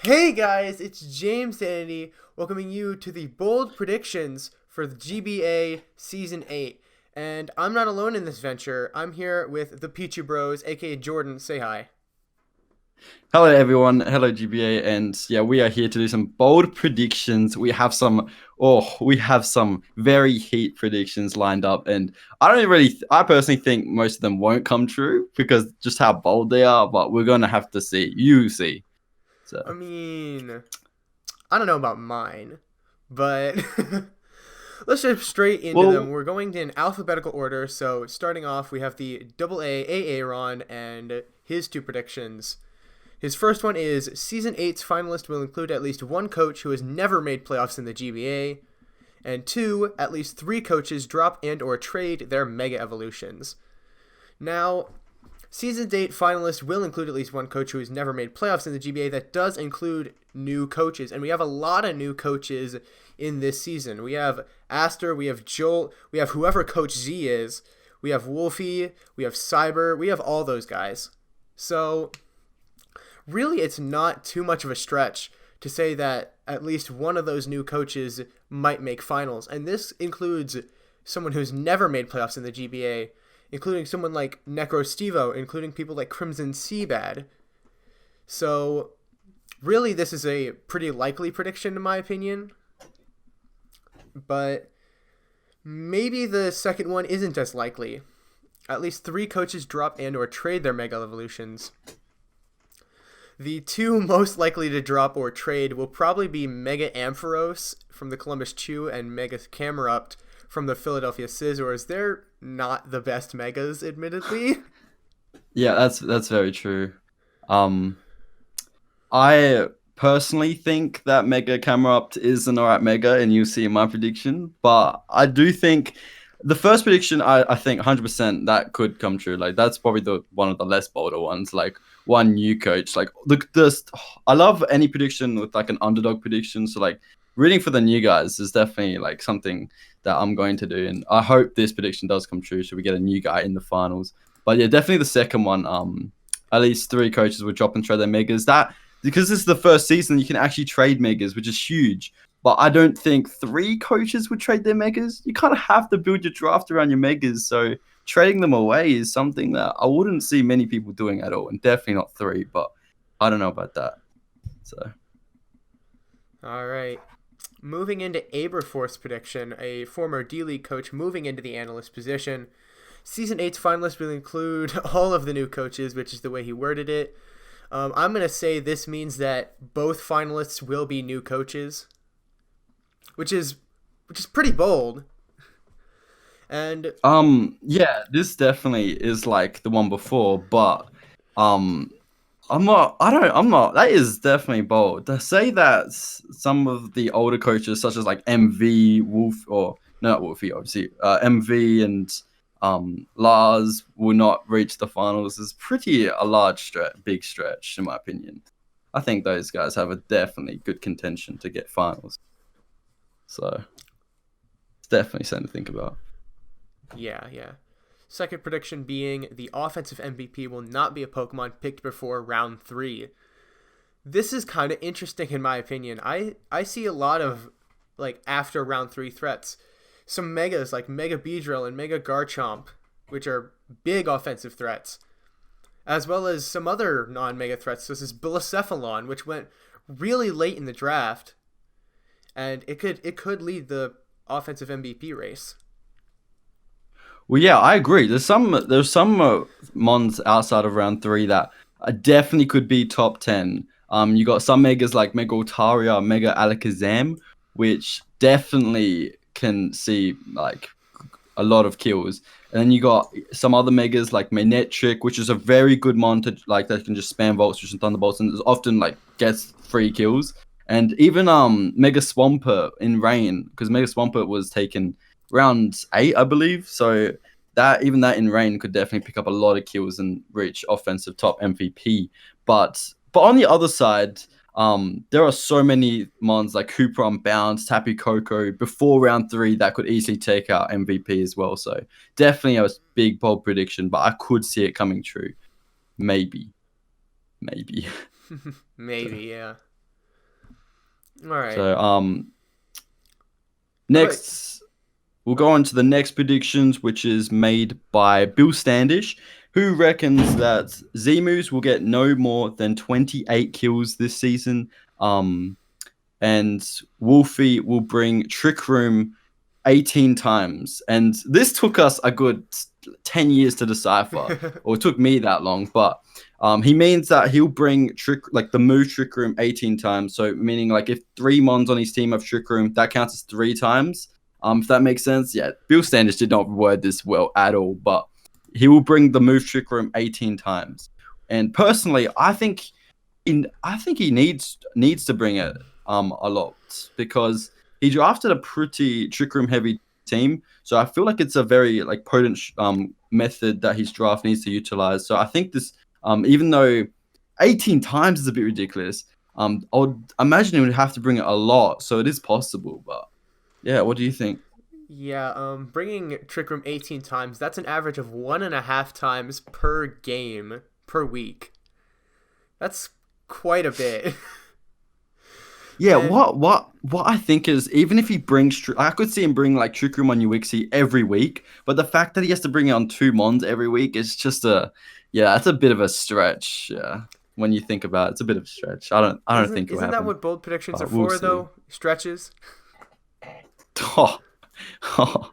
Hey guys, it's James Sanity welcoming you to the bold predictions for the GBA Season 8. And I'm not alone in this venture. I'm here with the Peachy Bros, aka Jordan. Say hi. Hello, everyone. Hello, GBA, and yeah, we are here to do some bold predictions. We have some very heat predictions lined up, and I personally think most of them won't come true because just how bold they are. But we're gonna have to see. You see. So, I mean, I don't know about mine, but let's jump straight into them. well, We're going in alphabetical order. So starting off, we have the Double AAA Ron and his two predictions. His first one is Season 8's finalist will include at least one coach who has never made playoffs in the GBA, and two, at least three coaches drop and or trade their Mega Evolutions. Now, Season 8 finalists will include at least one coach who has never made playoffs in the GBA. That does include new coaches, and we have a lot of new coaches in this season. We have Aster, we have Joel, we have whoever Coach Z is, we have Wolfie, we have Cyber, we have all those guys. So really it's not too much of a stretch to say that at least one of those new coaches might make finals. And this includes someone who's never made playoffs in the GBA, including someone like Necro Stevo, including people like Crimson Seabad. So really this is a pretty likely prediction in my opinion. But maybe the second one isn't as likely. At least three coaches drop and or trade their Mega Evolutions. The two most likely to drop or trade will probably be Mega Ampharos from the Columbus Chew and Mega Camerupt from the Philadelphia Scissors. They're not the best Megas, admittedly. yeah, that's very true. Um, I personally think that Mega Camera Up is an alright Mega, and you see in my prediction. But I do think the first prediction, I think 100% that could come true. Like that's probably the one of the less bolder ones. Like one new coach. Like I love any prediction with like an underdog prediction. So like rooting for the new guys is definitely like something that I'm going to do, and I hope this prediction does come true. So we get a new guy in the finals. But yeah, definitely the second one. At least three coaches would drop and trade their megas. That because this is the first season, you can actually trade megas, which is huge. But I don't think three coaches would trade their megas. You kind of have to build your draft around your megas. So trading them away is something that I wouldn't see many people doing at all, and definitely not three. But I don't know about that. So All right. Moving into Aberforth's prediction, a former D-League coach moving into the analyst position. Season 8's finalists will include all of the new coaches, which is the way he worded it. I'm going to say this means that both finalists will be new coaches, which is pretty bold. And yeah, this definitely is like the one before, but um I'm not. That is definitely bold. To say that some of the older coaches, such as like MV, Wolf, or no, not Wolfie, obviously, MV and Lars will not reach the finals is pretty a large stretch, big stretch, in my opinion. I think those guys have a definitely good contention to get finals. So it's definitely something to think about. yeah. Second prediction being the offensive MVP will not be a Pokemon picked before round 3. This is kind of interesting in my opinion. I see a lot of like after round 3 threats. Some megas like Mega Beedrill and Mega Garchomp, which are big offensive threats, as well as some other non-mega threats. This is Bilicephalon, which went really late in the draft, and it could lead the offensive MVP race. Well, yeah, I agree. There's some mons outside of round three that definitely could be top 10. You got some megas like Mega Altaria, Mega Alakazam, which definitely can see like a lot of kills. And then you got some other megas like Manectric, which is a very good mon to like that can just spam Volt Switch and Thunderbolts and often like gets free kills. And even Mega Swampert in Rain, because Mega Swampert was taken round 8, I believe. So that in Rain could definitely pick up a lot of kills and reach offensive top MVP. But on the other side, there are so many mons like Cooper on Bounce, Tapu Koko before round 3 that could easily take out MVP as well. So definitely a big bold prediction, but I could see it coming true. Maybe. Maybe, So, yeah. All right. So How about next we'll go on to the next predictions, which is made by Bill Standish, who reckons that Zemus will get no more than 28 kills this season. And Wolfie will bring Trick Room 18 times. And this took us a good 10 years to decipher, or it took me that long. But he means that he'll bring the move Trick Room 18 times. So meaning like if 3 mons on his team have Trick Room, that counts as 3 times. If that makes sense. Yeah, Bill Standish did not word this well at all, but he will bring the move Trick Room 18 times. And personally, I think he needs to bring it a lot because he drafted a pretty Trick Room heavy team. So I feel like it's a very like potent method that his draft needs to utilize. So I think this even though 18 times is a bit ridiculous, I would imagine he would have to bring it a lot. So it is possible, but yeah, what do you think? yeah, bringing Trick Room 18 times, that's an average of 1.5 times per game per week. That's quite a bit. Yeah, And what I think is even if he brings, I could see him bring like Trick Room on Uixie every week, but the fact that he has to bring it on 2 mons every week is just yeah, that's a bit of a stretch. Yeah, when you think about it, it's a bit of a stretch. I don't isn't think it will isn't that happen, what bold predictions are but we'll for see. though? Stretches? Oh, oh,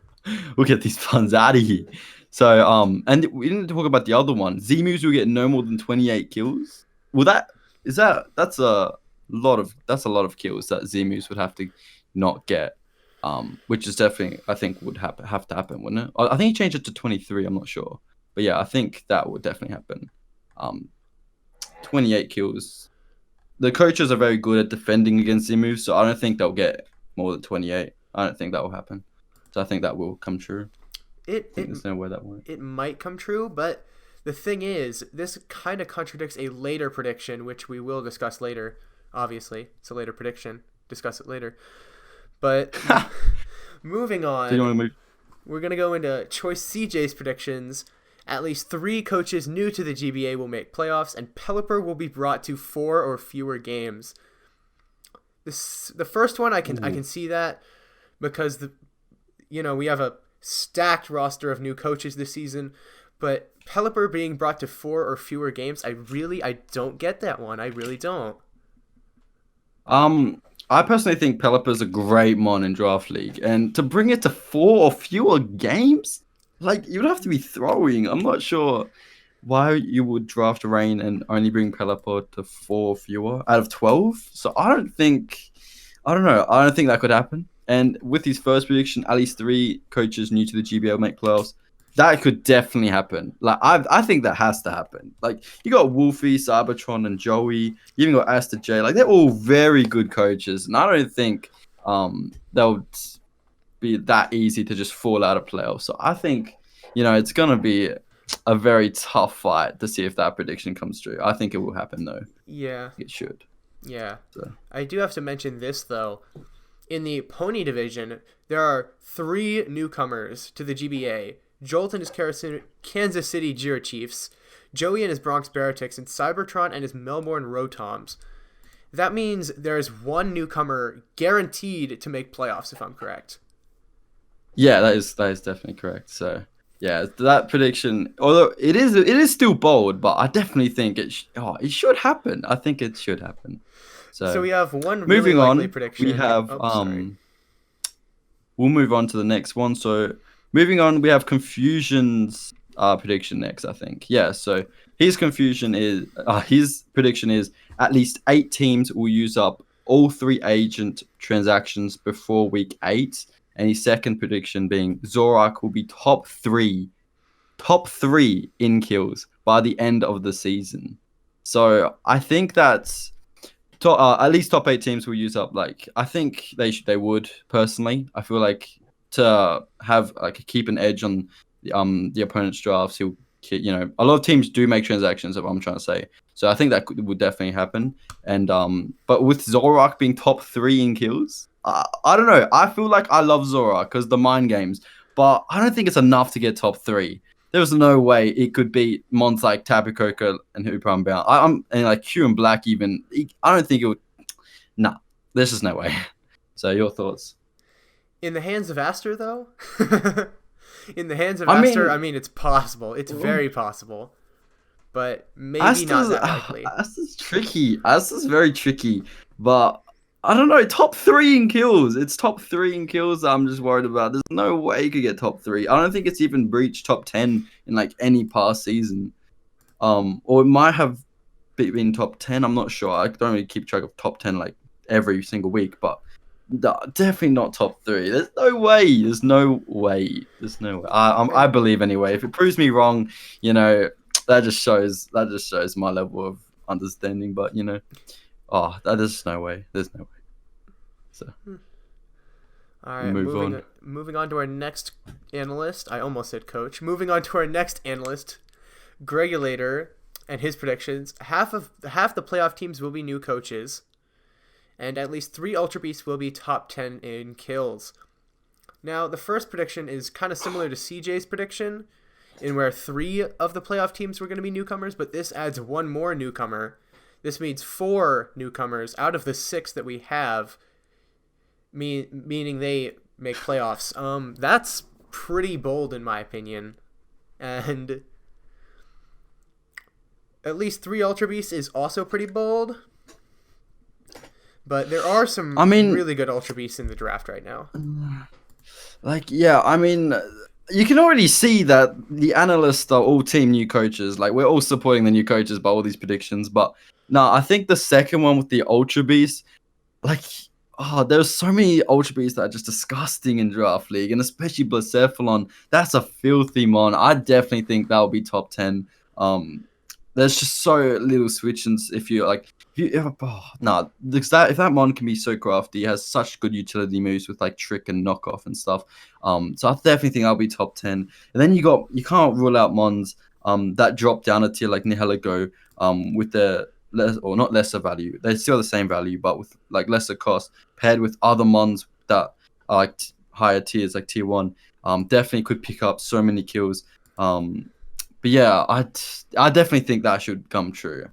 we'll get these puns out of here. So and we didn't talk about the other one. Z-Moves will get no more than 28 kills. Well, that's a lot of kills that Z-Moves would have to not get. Which is definitely I think would have to happen, wouldn't it? I think he changed it to 23. I'm not sure, but yeah, I think that would definitely happen. Um, 28 kills. The coaches are very good at defending against Z-Moves, so I don't think they'll get more than 28. I don't think that will happen. So I think that will come true. It I think it there's no way that won't. it might come true, but the thing is, this kind of contradicts a later prediction, which we will discuss later. Obviously, it's a later prediction. Discuss it later. But moving Do you on, want to move? we're gonna go into Choice CJ's predictions. At least 3 coaches new to the GBA will make playoffs, and Pelipper will be brought to 4 or fewer games. The first one I can see that because we have a stacked roster of new coaches this season, but Pelipper being brought to 4 or fewer games, I don't get that one. I really don't. I personally think Pelipper's a great mon in Draft League, and to bring it to 4 or fewer games, like you'd have to be throwing. I'm not sure why you would draft Rain and only bring Pelipper to 4 or fewer out of 12. So I don't know. I don't think that could happen. And with his first prediction, at least 3 coaches new to the GBA will make playoffs. That could definitely happen. Like I think that has to happen. Like you got Wolfie, Cybertron, and Joey. You even got Asta J. Like they're all very good coaches, and I don't think they'll be that easy to just fall out of playoffs. So I think it's gonna be a very tough fight to see if that prediction comes true. I think it will happen though. Yeah, It should. yeah. So. I do have to mention this though. In the pony division, there are 3 newcomers to the GBA. Jolt and his Kansas City Jira Chiefs, Joey and his Bronx Baratics, and Cybertron and his Melbourne Rotoms. That means there's 1 newcomer guaranteed to make playoffs, if I'm correct. Yeah, that is definitely correct. So yeah, that prediction, although it is still bold, but I definitely think it should happen. I think it should happen. So So we have one really moving likely on, we prediction. have Oh, sorry. we'll move on to the next one. So moving on, we have Confusion's prediction next, I think. Yeah, so his prediction is at least 8 teams will use up all 3 agent transactions before week 8. And his second prediction being Zorak will be top three in kills by the end of the season. So I think that's at least top 8 teams will use up. Like I think they would personally. I feel like to have like keep an edge on the opponent's drafts, a lot of teams do make transactions. Is what I'm trying to say. So I think that would definitely happen. And but with Zorak being top 3 in kills, I don't know. I feel like I love Zorak because the mind games, but I don't think it's enough to get top 3. There was no way it could beat mons like Tapu Koko and Hooper Unbound. And like Q and Black even. I don't think it would. Nah, There's just no way. So your thoughts? In the hands of Aster, though, in the hands of I Aster, mean, I mean, it's possible. It's very possible, but maybe not that likely. Asta's tricky. Asta's very tricky, but I don't know. Top three in kills. It's top three in kills that I'm just worried about. There's no way he could get top three. I don't think it's even breached top 10 in like any past season. Or it might have been top 10. I'm not sure. I don't really keep track of top 10 like every single week, but definitely not top three. There's no way. There's no way. There's no way. I believe anyway. If it proves me wrong, you know, that just shows my level of understanding. But you know, there's no way. There's no way. So All right, move on. moving on to our next analyst. I almost said coach. Moving on to our next analyst, Gregulator, and his predictions. Half the playoff teams will be new coaches, and at least 3 Ultra Beasts will be top 10 in kills. Now, the first prediction is kind of similar to CJ's prediction, in where 3 of the playoff teams were going to be newcomers, but this adds 1 more newcomer. This means 4 newcomers out of the 6 that we have, meaning they make playoffs. That's pretty bold in my opinion, and at least 3 Ultra Beasts is also pretty bold. But there are some really good Ultra Beasts in the draft right now. Like, yeah, I mean, you can already see that the analysts are all team new coaches. Like, we're all supporting the new coaches by all these predictions. But no, I think the second one with the Ultra Beast, like, there's so many Ultra Beasts that are just disgusting in Draft League, and especially Blacephalon. That's a filthy mon. I definitely think that'll be top 10. There's just so little switch-ins if you like. If that mon can be so crafty, he has such good utility moves with like trick and knockoff and stuff. So I definitely think I'll be top 10. And then you can't rule out mons that drop down a tier like Nihilego with the not lesser value. They're still the same value, but with like lesser cost paired with other mons that are like higher tiers, like tier 1. Definitely could pick up so many kills. But yeah, I definitely think that should come true.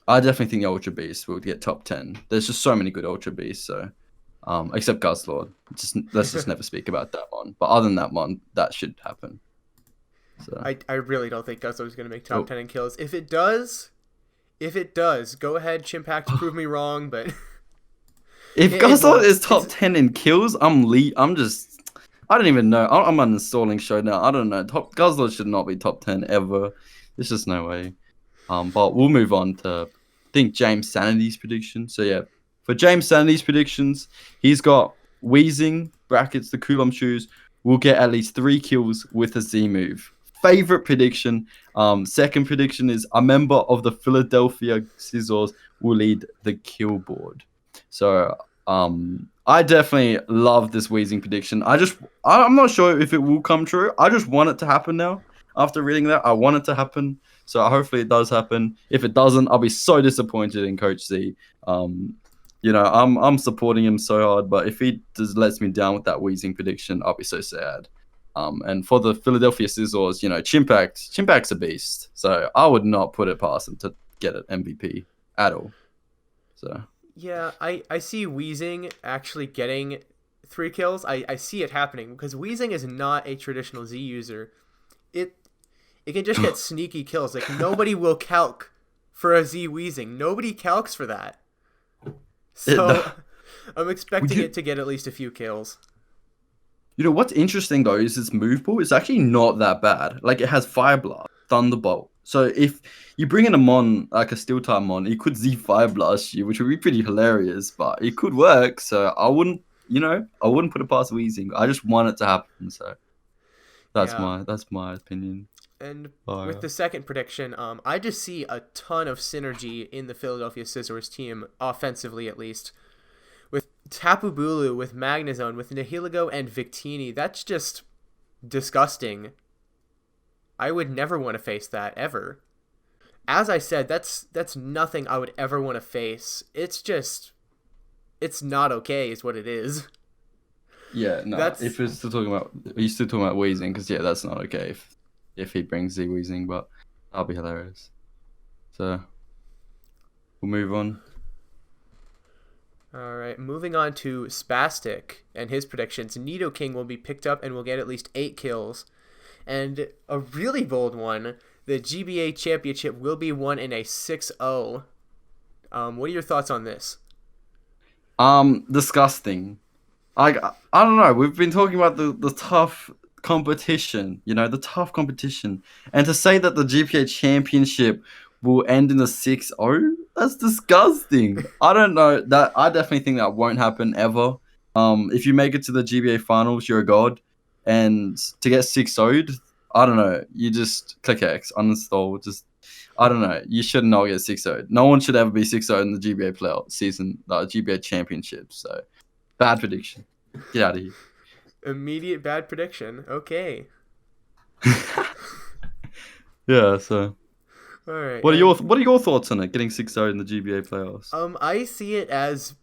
I definitely think the Ultra Beast will get top 10. There's just so many good Ultra Beasts, so except Guzzlord. Let's just never speak about that one. But other than that one, that should happen. So I really don't think Guzzlord is going to make top 10 in kills. If it does, go ahead, Chimpact, prove me wrong. But if Guzzlord is top 10 in kills, I don't even know. I'm uninstalling show now. I don't know. Guzzlord should not be top 10 ever. There's just no way. But we'll move on to, I think, James Sanity's prediction. So yeah, for James Sanity's predictions, he's got Wheezing, brackets, the Coulomb shoes, will get at least 3 kills with a Z move. Favorite prediction. Second prediction is a member of the Philadelphia Scissors will lead the kill board. So I definitely love this Wheezing prediction. I'm not sure if it will come true. I just want it to happen now. After reading that, I want it to happen. So hopefully it does happen. If it doesn't, I'll be so disappointed in Coach Z. You know, I'm supporting him so hard, but if he just lets me down with that Wheezing prediction, I'll be so sad. And for the Philadelphia Scissors, you know, Chimpact's a beast. So I would not put it past him to get an MVP at all. So yeah, I see Wheezing actually getting 3 kills. I see it happening because Wheezing is not a traditional Z user. It can just get sneaky kills. Like, nobody will calc for a Z Wheezing. Nobody calcs for that. So I'm expecting it to get at least a few kills. You know, what's interesting, though, is its move pool is actually not that bad. Like, it has Fire Blast, Thunderbolt. So if you bring in a mon, like a Steel type mon, it could Z Fire Blast you, which would be pretty hilarious, but it could work. So I wouldn't put it past Wheezing. I just want it to happen. So that's my opinion. And with the second prediction, I just see a ton of synergy in the Philadelphia Scissors team, offensively at least. With Tapu Bulu, with Magnezone, with Nihilego and Victini, that's just disgusting. I would never want to face that, ever. As I said, that's nothing I would ever want to face. It's not okay is what it is. Yeah, no, if we're still talking about, are you still talking about Wheezing? Because, yeah, that's not okay if he brings Z Wheezing, but that'll be hilarious. So, we'll move on. All right, moving on to Spastic and his predictions. Nidoking will be picked up and will get at least 8 kills. And a really bold one, the GBA championship will be won in a 6-0. What are your thoughts on this? Disgusting. I don't know. We've been talking about the tough competition, the tough competition. And to say that the GPA championship will end in a 6-0, that's disgusting. I don't know. I definitely think that won't happen ever. If you make it to the GBA finals, you're a god. And to get 6-0'd, I don't know. You just click X, uninstall, just I don't know. You should not get 6-0. No one should ever be 6-0 in the GBA playoff season, GBA championship. So bad prediction. Get out of here. Immediate bad prediction. Okay. Yeah. So, All right. what are your thoughts on it? Getting 6-0 in the GBA playoffs. I see it as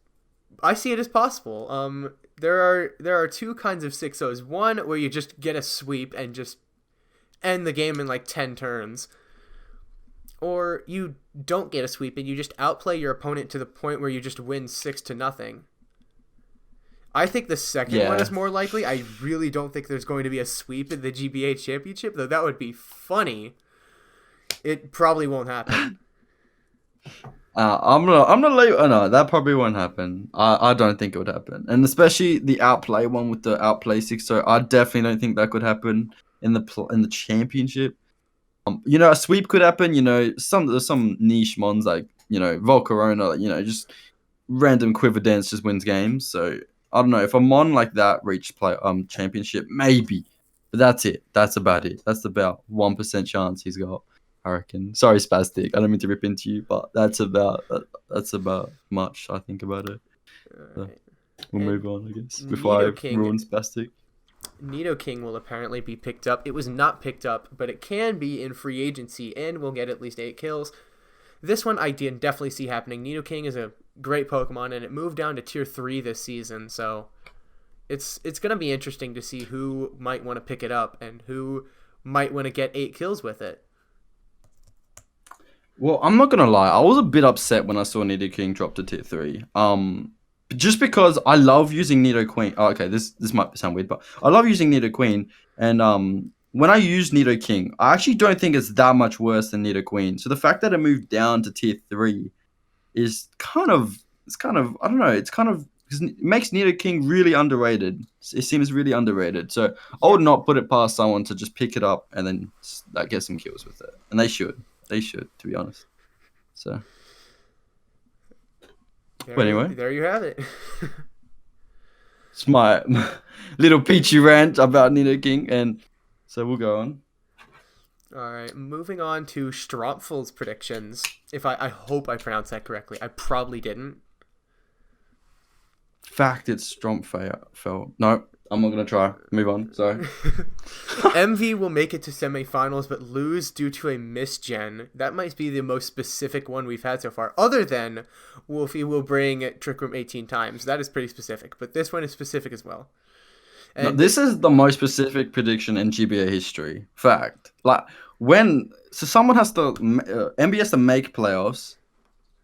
possible. There are two kinds of 6-0s. One where you just get a sweep and just end the game in like 10 turns. Or you don't get a sweep and you just outplay your opponent to the point where you just win 6-0. I think the second one is more likely. I really don't think there's going to be a sweep in the GBA championship, though that would be funny. It probably won't happen. I'm gonna let you. Oh, no, that probably won't happen. I don't think it would happen, and especially the outplay one with the outplay 6-0. I definitely don't think that could happen in the championship. A sweep could happen. There's some niche mons like Volcarona. Just random quiver dance just wins games. So I don't know if a mon like that reached championship, maybe, but that's it. That's about it. That's about 1% chance he's got. I reckon. Sorry, Spastic. I don't mean to rip into you, but that's about much I think about it. So we'll move on, I guess, before I ruin Spastic. Nidoking will apparently be picked up. It was not picked up, but it can be in free agency and will get at least 8 kills. This one I did definitely see happening. Nidoking is a great Pokemon, and it moved down to Tier 3 this season, so it's going to be interesting to see who might want to pick it up and who might want to get 8 kills with it. Well, I'm not gonna lie. I was a bit upset when I saw Nidoking drop to Tier 3. Just because I love using Nidoqueen. Oh, okay, this might sound weird, but I love using Nidoqueen. And when I use Nidoking, I actually don't think it's that much worse than Nidoqueen. So the fact that it moved down to Tier 3 is kind of I don't know. It's kind of it makes Nidoking really underrated. It seems really underrated. So I would not put it past someone to just pick it up and then get some kills with it, and they should. They should, to be honest. So, anyway, there you have it. It's my little peachy rant about Nidoking, and so we'll go on. All right, moving on to Strompfel's predictions. If I hope I pronounced that correctly. I probably didn't. Fact, it's Strompfel. No, I'm not gonna try. Move on. Sorry. MV will make it to semifinals, but lose due to a misgen. That might be the most specific one we've had so far. Other than Wolfie will bring Trick Room 18 times. That is pretty specific, but this one is specific as well. And no, this is the most specific prediction in GBA history. Fact. Someone has to MB has to make playoffs,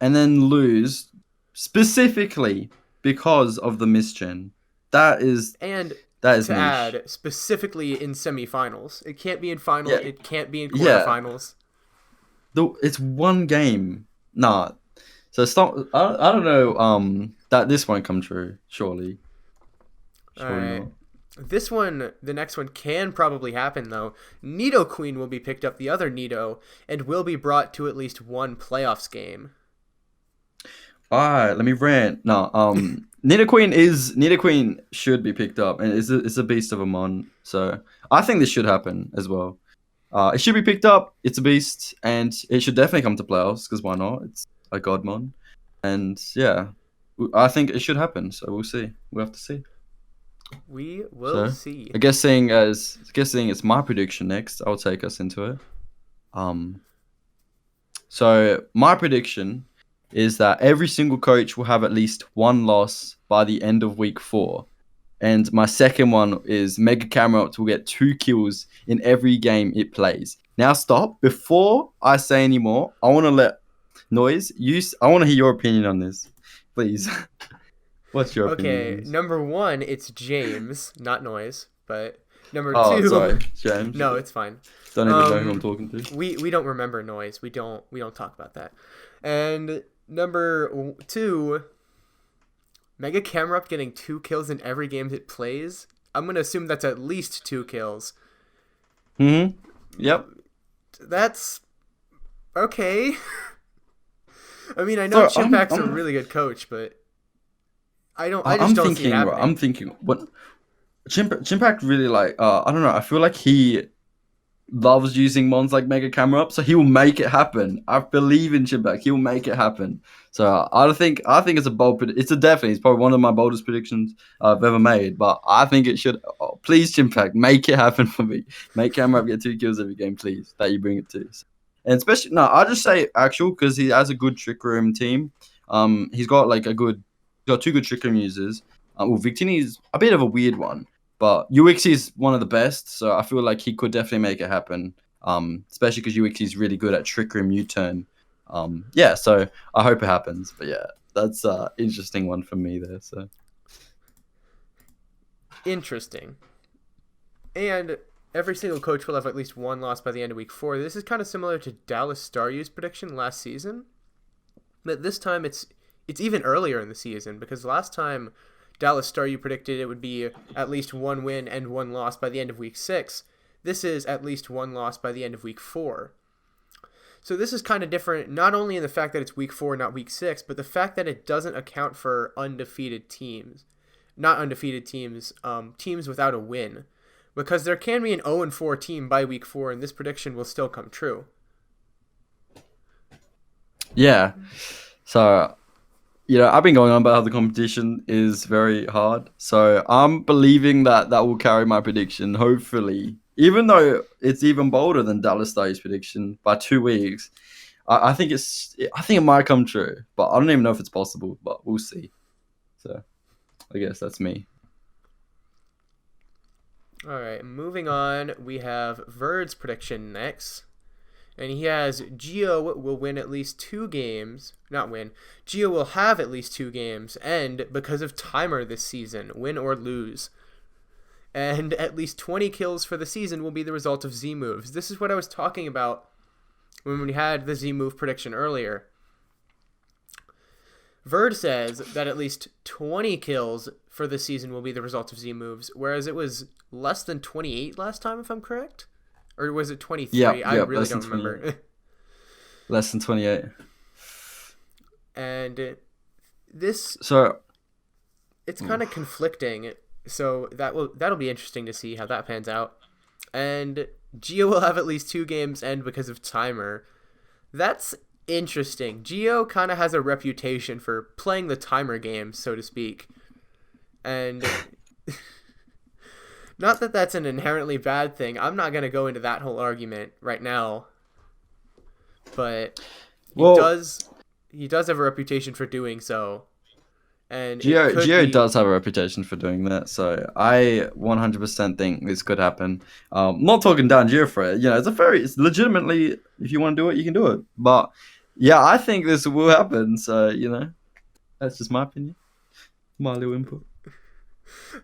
and then lose specifically because of the misgen. That is to niche. Add specifically in semifinals. It can't be in finals. Yeah. It can't be in quarterfinals. Yeah. It's one game. Nah. So stop. I don't know. That this won't come true. Surely. All right. Not. This one, the next one can probably happen though. Nidoqueen will be picked up, the other Nido, and will be brought to at least one playoffs game. All right. Let me rant. No. Nidoqueen should be picked up, and it's a beast of a mon. So I think this should happen as well. It should be picked up. It's a beast, and it should definitely come to playoffs because why not? It's a god mon, and yeah, I think it should happen. So we'll see. We'll have to see. We will see. I guess seeing it's my prediction next, I'll take us into it. So my prediction is that every single coach will have at least one loss by the end of week 4. And my second one is Mega Camerupt will get 2 kills in every game it plays. Now stop. Before I say any more, I want to let Noise I want to hear your opinion on this, please. What's your Okay, opinions? number one, it's James, not Noise, but number Oh, two, sorry, James. no, it's fine. Don't even know who I'm Um, talking to. we don't remember Noise. We don't talk about that. And number two, Mega Camera Up getting 2 kills in every game it plays. I'm gonna assume that's at least 2 kills. Mm-hmm. Yep. That's okay. I mean, I know So Chimpak's a really good coach, but I just I'm don't see it thinking, right, happening. I'm thinking what Chimpak really like. I don't know. I feel like he loves using mons like Mega Camera Up, so he will make it happen. I believe in Chimpak. He'll make it happen. So I think it's a bold. It's a definitely. It's probably one of my boldest predictions I've ever made. But I think it should. Oh, please, Chimpak, make it happen for me. Make Camera Up get 2 kills every game, please. That you bring it to. And especially no, I just say actual because he has a good trick room team. He's got like he's got 2 good trick room users. Well, Victini's a bit of a weird one. But UX is one of the best, so I feel like he could definitely make it happen. Especially because UX is really good at trick room U-turn. Yeah, so I hope it happens. But yeah, that's interesting one for me there. So Interesting. And every single coach will have at least one loss by the end of week 4. This is kind of similar to Dallas Staryu's prediction last season, but this time it's even earlier in the season because last time Dallas Staryu predicted it would be at least 1 win and 1 loss by the end of week 6. This is at least 1 loss by the end of week 4. So this is kind of different, not only in the fact that it's week 4, not week 6, but the fact that it doesn't account for undefeated teams. Not undefeated teams, teams without a win. Because there can be an 0-4 team by week 4, and this prediction will still come true. yeah, so I've been going on about how the competition is very hard. So I'm believing that that will carry my prediction. Hopefully, even though it's even bolder than Dallas Stars prediction by 2 weeks. I think I think it might come true, but I don't even know if it's possible. But we'll see. So I guess that's me. All right, moving on, we have Verge's prediction next. And he has Geo will win at least 2 games. Not win. Geo will have at least 2 games and because of timer this season, win or lose. And at least 20 kills for the season will be the result of Z moves. This is what I was talking about when we had the Z move prediction earlier. Verge says that at least 20 kills for the season will be the result of Z moves, whereas it was less than 28 last time, if I'm correct. Or was it 23? I really Less than don't 28. remember. Less than 28. And this So it's kind of conflicting. So that'll be interesting to see how that pans out. And Geo will have at least 2 games end because of timer. That's interesting. Geo kind of has a reputation for playing the timer game, so to speak. And not that that's an inherently bad thing. I'm not going to go into that whole argument right now. But well, he does have a reputation for doing so. And it could Geo be does have a reputation for doing that, so I 100% think this could happen. Not talking down Geo for it, it's legitimately, if you want to do it, you can do it. But yeah, I think this will happen. So that's just my opinion, my little input.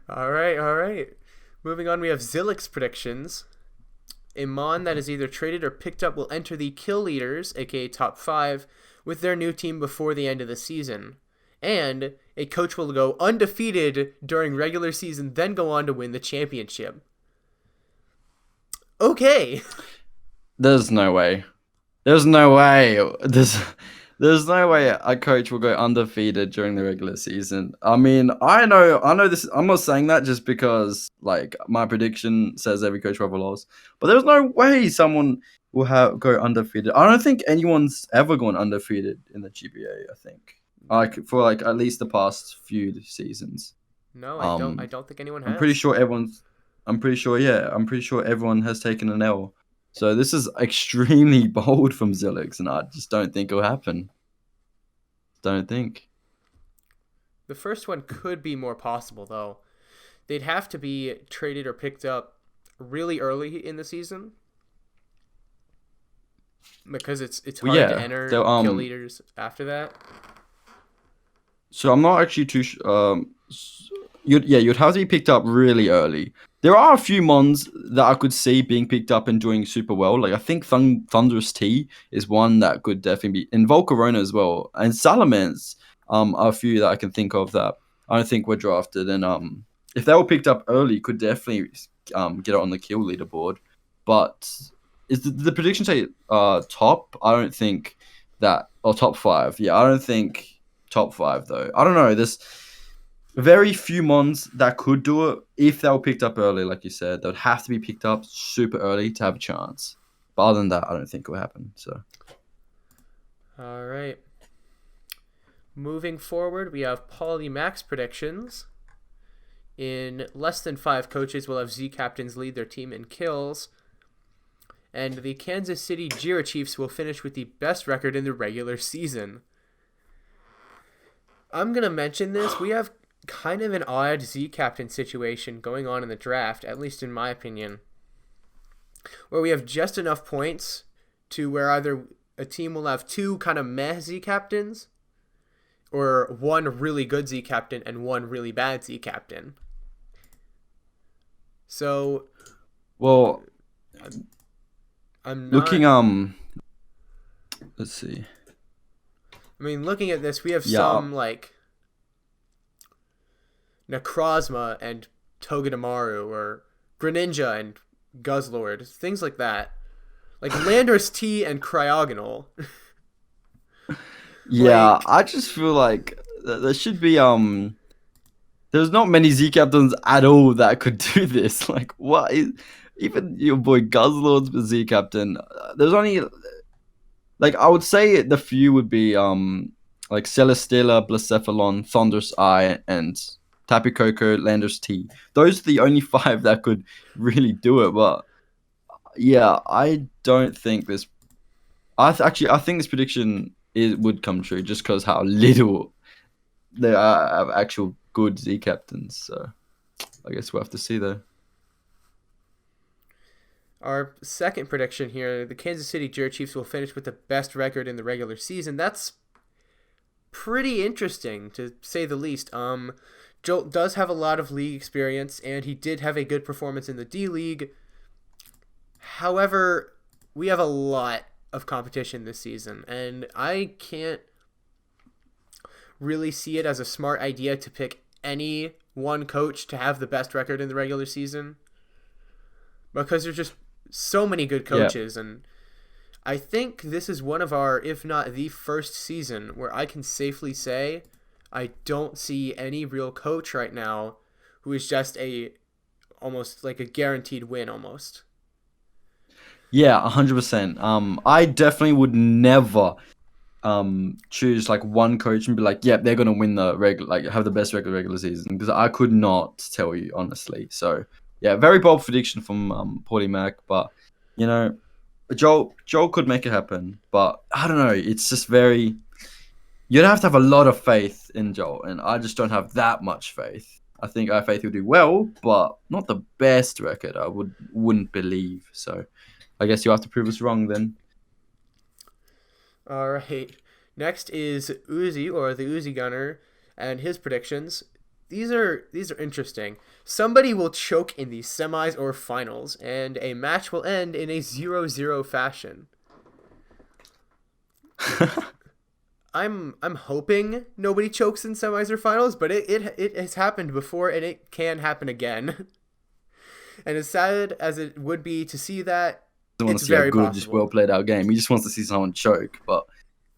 all right, all right. Moving on, we have Zelich's predictions. A Mon that is either traded or picked up will enter the kill leaders, aka top 5, with their new team before the end of the season. And a coach will go undefeated during regular season, then go on to win the championship. Okay. There's no way. There's no way. There's no way a coach will go undefeated during the regular season. I mean, I know this. I'm not saying that just because like my prediction says every coach will have a loss, but there's no way someone will go undefeated. I don't think anyone's ever gone undefeated in the GBA. I think like for like at least the past few seasons. No, I Um, don't think anyone I'm pretty has. sure everyone's. I'm pretty sure. Yeah, I'm pretty sure everyone has taken an L. So this is extremely bold from Zelich, and I just don't think it'll happen. Don't think. The first one could be more possible though. They'd have to be traded or picked up really early in the season because it's Well, hard to yeah. enter So kill leaders after that. So I'm not actually you'd have to be picked up really early. There are a few mons that I could see being picked up and doing super well. Like I think Thunderous T is one that could definitely be, and Volcarona as well, and Salamence. Are a few that I can think of that I don't think were drafted, and if they were picked up early, could definitely get it on the kill leaderboard. But is the prediction say top? I don't think that, or top five. Yeah, I don't think top five though. I don't know. There's very few mons that could do it if they were picked up early, like you said. They would have to be picked up super early to have a chance. But other than that, I don't think it will happen. So, All right. Moving forward, we have Polymax predictions. In less than 5 coaches will have Z captains lead their team in kills. And the Kansas City Jira Chiefs will finish with the best record in the regular season. I'm going to mention this. We have kind of an odd Z captain situation going on in the draft, at least in my opinion, where we have just enough points to where either a team will have 2 kind of meh Z captains or 1 really good Z captain and 1 really bad Z captain. So, well, I'm not. looking let's see. I mean, looking at this, we have Yeah, some like Necrozma and Togedemaru or Greninja and Guzzlord, things like that. Like Landorus T and Cryogonal. yeah. Like, I just feel like there should be there's not many Z captains at all that could do this. Like, what is even your boy Guzzlord's Z captain? There's only like I would say the few would be like Celesteela, Blacephalon, Thunderous Eye, and Tapu Koko, Landers T. Those are the only 5 that could really do it. But yeah, I don't think this. I think this prediction would come true just because how little there are of actual good Z captains. So I guess we'll have to see though. our second prediction here, the Kansas City Jira Chiefs will finish with the best record in the regular season. That's pretty interesting, to say the least. Jolt does have a lot of league experience, and he did have a good performance in the D League. However, we have a lot of competition this season, and I can't really see it as a smart idea to pick any one coach to have the best record in the regular season because there's just so many good Yeah. coaches, and I think this is one of our, if not the first season, where I can safely say I don't see any real coach right now who is just a almost like a guaranteed win almost. Yeah, 100%. I definitely would never choose like one coach and be like, yep, they're gonna win the regular, like have the best regular season, because I could not tell you honestly. So yeah, very bold prediction from Paulie Mac, but you know, Joel could make it happen, but I don't know. It's just very. You'd have to have a lot of faith in Joel, and I just don't have that much faith. I think I have faith he'll do well, but not the best record. I wouldn't believe. So I guess you have to prove us wrong then. All right. Next is Uzi, or the Uzi Gunner, and his predictions. These are interesting. Somebody will choke in the semis or finals, and a match will end in a 0-0 fashion. I'm hoping nobody chokes in semis or finals, but it has happened before, and it can happen again. And as sad as it would be to see that, Doesn't want it's to see a very good, just well possible. played out game. He just wants to see someone choke. But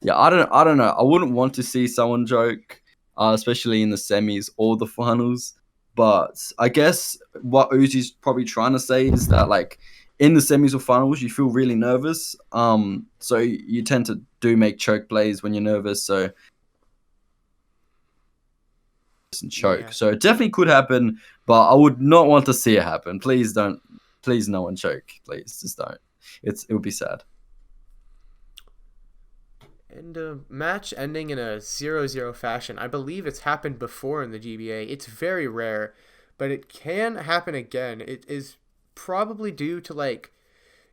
yeah, I don't know. I wouldn't want to see someone choke, especially in the semis or the finals. But I guess what Uzi's probably trying to say is that like in the semis or finals, you feel really nervous. So you tend to do make choke plays when you're nervous. So and choke. Yeah. So it definitely could happen, but I would not want to see it happen. Please don't. Please, no one choke. Please, just don't. It would be sad. And a match ending in a 0-0 fashion. I believe it's happened before in the GBA. It's very rare, but it can happen again. It is probably due to like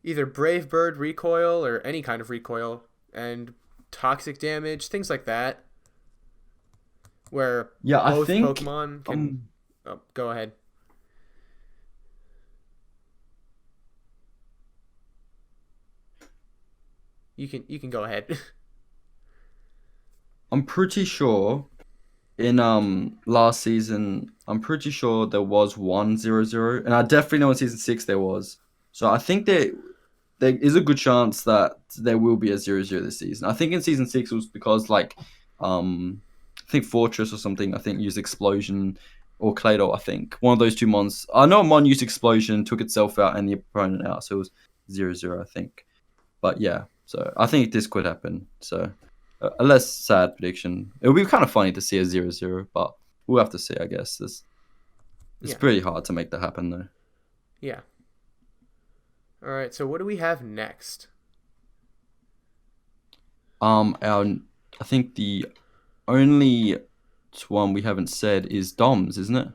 either Brave Bird recoil or any kind of recoil and toxic damage, things like that. where Yeah, I both think Pokemon can. Oh, go ahead. You can go ahead. I'm pretty sure in last season, I'm pretty sure there was 1-0-0, and I definitely know in season 6 there was. So I think there is a good chance that there will be a 0-0 this season. I think in season 6 it was because like I think Fortress or something, I think used Explosion or Claydol, I think. One of those two mons. I know Mon used Explosion, took itself out and the opponent out, so it was 0-0, I think. But yeah, so I think this could happen. So a less sad prediction. It would be kind of funny to see a 0-0, but we'll have to see, I guess. It's Yeah. pretty hard to make that happen, though. Yeah. All right. So what do we have next? I think the only one we haven't said is Dom's, isn't it?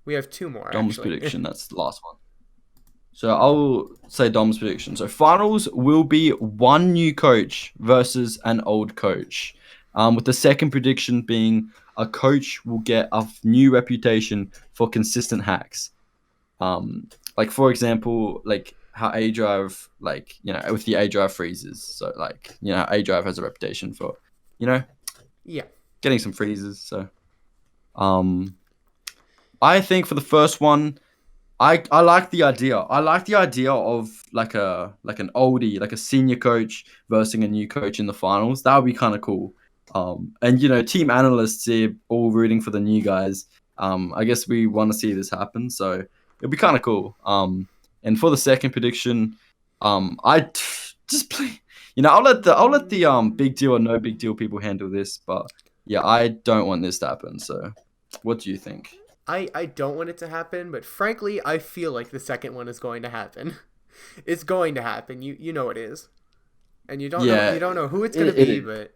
We have two more Dom's actually. prediction. That's the last one. So I'll say Dom's prediction. So finals will be one new coach versus an old coach. With the second prediction being a coach will get a new reputation for consistent hacks. Like for example, like how A Drive, like with the A Drive freezes. So like A Drive has a reputation for, Yeah. getting some freezes. So, I think for the first one, I like the idea. I like the idea of like an oldie, like a senior coach versus a new coach in the finals. That would be kind of cool. And team analysts here all rooting for the new guys. I guess we want to see this happen, so it'll be kind of cool. And for the second prediction, just play. I'll let the big deal or no big deal people handle this, but yeah, I don't want this to happen. So, what do you think? I don't want it to happen, but frankly, I feel like the second one is going to happen. It's going to happen. You know it is, and you don't know who it's gonna be, but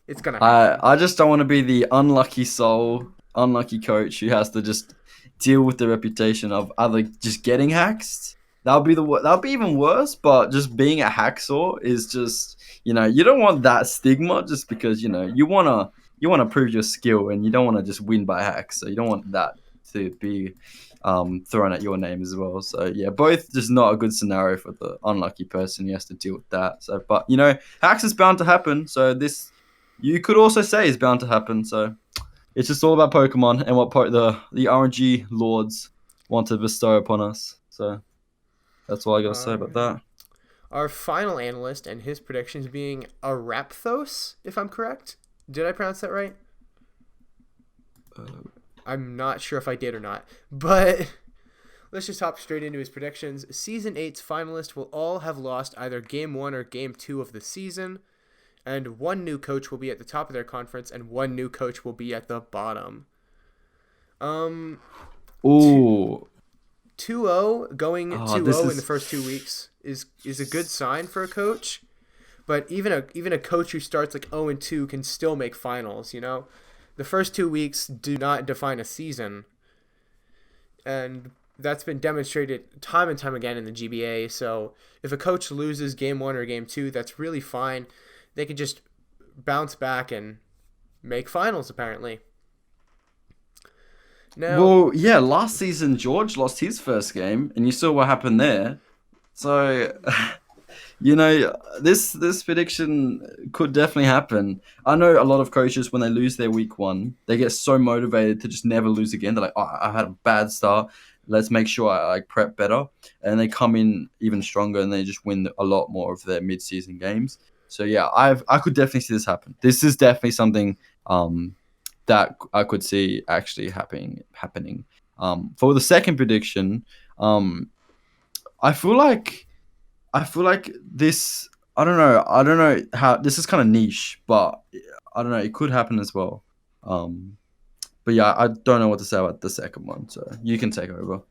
it's gonna happen. I just don't want to be the unlucky soul, unlucky coach who has to just deal with the reputation of either just getting hacked. That'll be even worse. But just being a hacksaw is just you don't want that stigma just because you wanna prove your skill and you don't want to just win by hacks. So you don't want that to be thrown at your name as well. So yeah, both just not a good scenario for the unlucky person who has to deal with that. So but hacks is bound to happen. So this you could also say is bound to happen. So it's just all about Pokemon and what the RNG lords want to bestow upon us. So that's all I gotta say about that. Our final analyst and his predictions being Arapthos, if I'm correct. Did I pronounce that right? I'm not sure if I did or not, but let's just hop straight into his predictions. Season 8's finalists will all have lost either Game 1 or Game 2 of the season, and one new coach will be at the top of their conference, and one new coach will be at the bottom. Ooh. 2-0, going 2-0 in the first 2 weeks is a good sign for a coach, but even a coach who starts like 0-2 can still make finals. The first 2 weeks do not define a season, and that's been demonstrated time and time again in the GBA. So if a coach loses Game 1 or Game 2, that's really fine. They can just bounce back and make finals, apparently. Now, Well, yeah, last season George lost his first game, and you saw what happened there. So, this prediction could definitely happen. I know a lot of coaches when they lose their week 1, they get so motivated to just never lose again. They're like, "Oh, I had a bad start. Let's make sure I prep better," and they come in even stronger, and they just win a lot more of their mid-season games. So yeah, I could definitely see this happen. This is definitely something that I could see actually happening. For the second prediction, I feel like this. I don't know how this is kind of niche, but I don't know. It could happen as well. But yeah, I don't know what to say about the second one. So you can take over.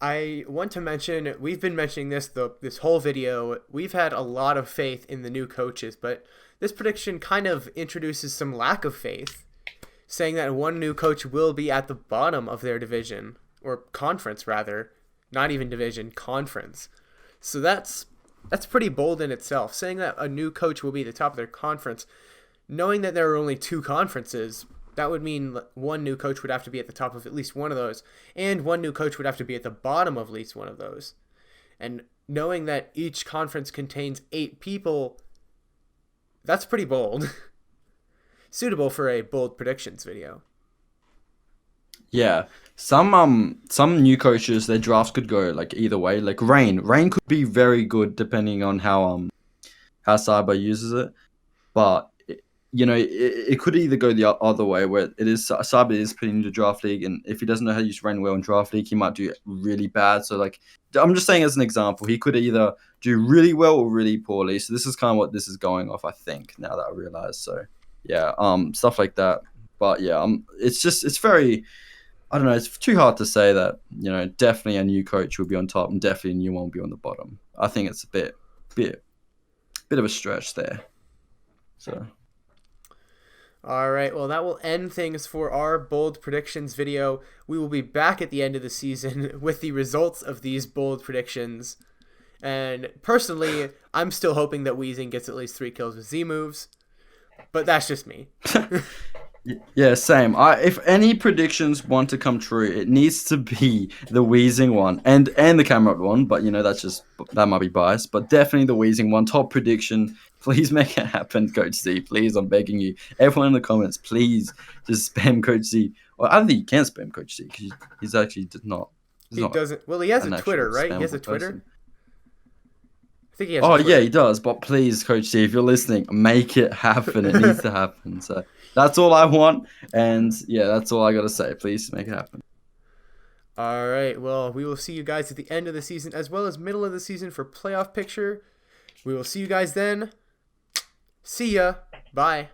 I want to mention, we've been mentioning this whole video. We've had a lot of faith in the new coaches, but this prediction kind of introduces some lack of faith, saying that one new coach will be at the bottom of their division, or conference rather, not even division, conference. So that's pretty bold in itself, saying that a new coach will be at the top of their conference. knowing that there are only 2 conferences, that would mean one new coach would have to be at the top of at least one of those, and one new coach would have to be at the bottom of at least one of those. And knowing that each conference contains 8 people, that's pretty bold. Suitable for a bold predictions video. Yeah, some new coaches, their drafts could go like either way. Like Rain could be very good depending on how Cyber uses it, but it could either go the other way where it is Cyber is putting into draft league, and if he doesn't know how to use Rain well in draft league, he might do really bad. So like I'm just saying as an example, he could either do really well or really poorly. So this is kind of what this is going off, I think, now that I realize. So yeah, stuff like that. But yeah, it's very, I don't know, it's too hard to say that, definitely a new coach will be on top and definitely a new one will be on the bottom. I think it's a bit of a stretch there. So all right, well, that will end things for our bold predictions video. We will be back at the end of the season with the results of these bold predictions. And personally, I'm still hoping that Weezing gets at least 3 kills with Z moves, but that's just me. Yeah, same. If any predictions want to come true, it needs to be the Weezing one and the camera up one. But that might be biased. But definitely the Weezing one. Top prediction. Please make it happen, Coach Z. Please, I'm begging you. Everyone in the comments, please just spam Coach Z. Or I don't think you can spam Coach Z because he's actually not. He doesn't. Well, he has a Twitter, right? He has a Twitter. Person. I think he has. Oh yeah, he does. But please, Coach Z, if you're listening, make it happen. It needs to happen. So that's all I want, and yeah, that's all I gotta say. Please make it happen. All right. Well, we will see you guys at the end of the season as well as middle of the season for playoff picture. We will see you guys then. See ya. Bye.